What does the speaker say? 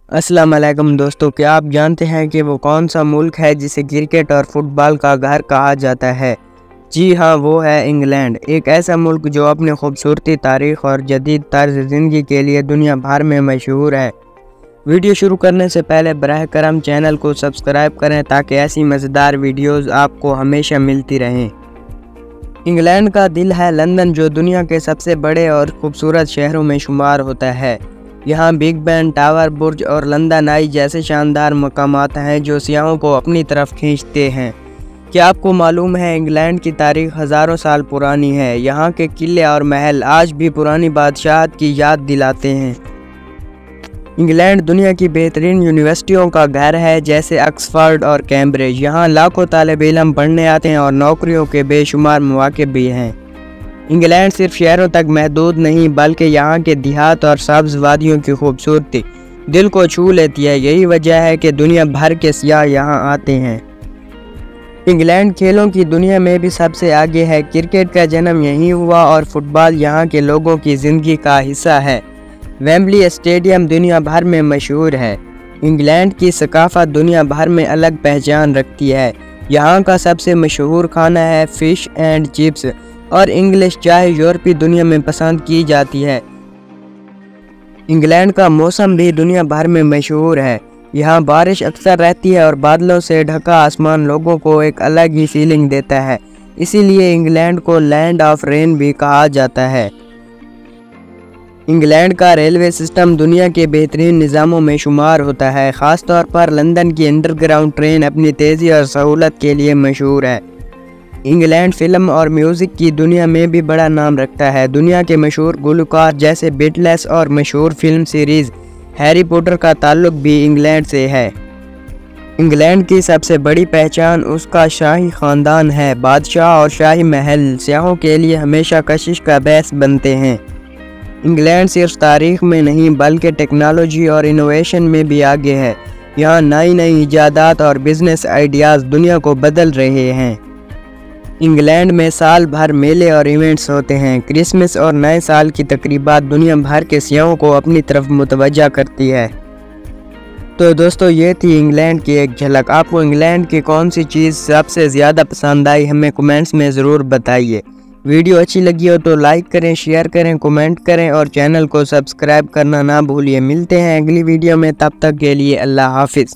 अस्सलाम वालेकुम दोस्तों, क्या आप जानते हैं कि वो कौन सा मुल्क है जिसे क्रिकेट और फुटबॉल का घर कहा जाता है? जी हाँ, वो है इंग्लैंड। एक ऐसा मुल्क जो अपनी खूबसूरती, तारीख और जदीद तर्ज ज़िंदगी के लिए दुनिया भर में मशहूर है। वीडियो शुरू करने से पहले बराह करम चैनल को सब्सक्राइब करें ताकि ऐसी मज़ेदार वीडियोज़ आपको हमेशा मिलती रहें। इंग्लैंड का दिल है लंदन, जो दुनिया के सबसे बड़े और खूबसूरत शहरों में शुमार होता है। यहाँ बिग बैन टावर, बुर्ज और लंदन आई जैसे शानदार मकामात हैं जो सियाहों को अपनी तरफ खींचते हैं। क्या आपको मालूम है इंग्लैंड की तारीख हज़ारों साल पुरानी है। यहाँ के किले और महल आज भी पुरानी बादशाहत की याद दिलाते हैं। इंग्लैंड दुनिया की बेहतरीन यूनिवर्सिटियों का घर है, जैसे ऑक्सफोर्ड और कैम्ब्रिज। यहाँ लाखों तालिब इल्म पढ़ने आते हैं और नौकरियों के बेशुमार मौके भी हैं। इंग्लैंड सिर्फ शहरों तक महदूद नहीं, बल्कि यहाँ के देहात और सब्ज़ वादियों की खूबसूरती दिल को छू लेती है। यही वजह है कि दुनिया भर के सियाह यहाँ आते हैं। इंग्लैंड खेलों की दुनिया में भी सबसे आगे है। क्रिकेट का जन्म यहीं हुआ और फुटबॉल यहाँ के लोगों की ज़िंदगी का हिस्सा है। वेम्बली स्टेडियम दुनिया भर में मशहूर है। इंग्लैंड की सकाफ़त दुनिया भर में अलग पहचान रखती है। यहाँ का सबसे मशहूर खाना है फ़िश एंड चिप्स और इंग्लिश चाय यूरोपीय दुनिया में पसंद की जाती है। इंग्लैंड का मौसम भी दुनिया भर में मशहूर है। यहाँ बारिश अक्सर रहती है और बादलों से ढका आसमान लोगों को एक अलग ही फीलिंग देता है। इसीलिए इंग्लैंड को लैंड ऑफ रेन भी कहा जाता है। इंग्लैंड का रेलवे सिस्टम दुनिया के बेहतरीन निज़ामों में शुमार होता है। ख़ास तौर पर लंदन की अंडरग्राउंड ट्रेन अपनी तेज़ी और सहूलत के लिए मशहूर है। इंग्लैंड फिल्म और म्यूज़िक की दुनिया में भी बड़ा नाम रखता है। दुनिया के मशहूर गुलकार जैसे बीटल्स और मशहूर फिल्म सीरीज़ हैरी पॉटर का ताल्लुक भी इंग्लैंड से है। इंग्लैंड की सबसे बड़ी पहचान उसका शाही ख़ानदान है। बादशाह और शाही महल सियाहों के लिए हमेशा कशिश का बायस बनते हैं। इंग्लैंड सिर्फ तारीख में नहीं बल्कि टेक्नोलॉजी और इनोवेशन में भी आगे है। यहाँ नई नई इजादात और बिजनेस आइडियाज़ दुनिया को बदल रहे हैं। इंग्लैंड में साल भर मेले और इवेंट्स होते हैं। क्रिसमस और नए साल की तकरीबात दुनिया भर के सियाहों को अपनी तरफ मुतवज्जा करती है। तो दोस्तों, ये थी इंग्लैंड की एक झलक। आपको इंग्लैंड की कौन सी चीज़ सबसे ज़्यादा पसंद आई, हमें कमेंट्स में ज़रूर बताइए। वीडियो अच्छी लगी हो तो लाइक करें, शेयर करें, कमेंट करें और चैनल को सब्सक्राइब करना ना भूलिए। मिलते हैं अगली वीडियो में, तब तक के लिए अल्लाह हाफिज़।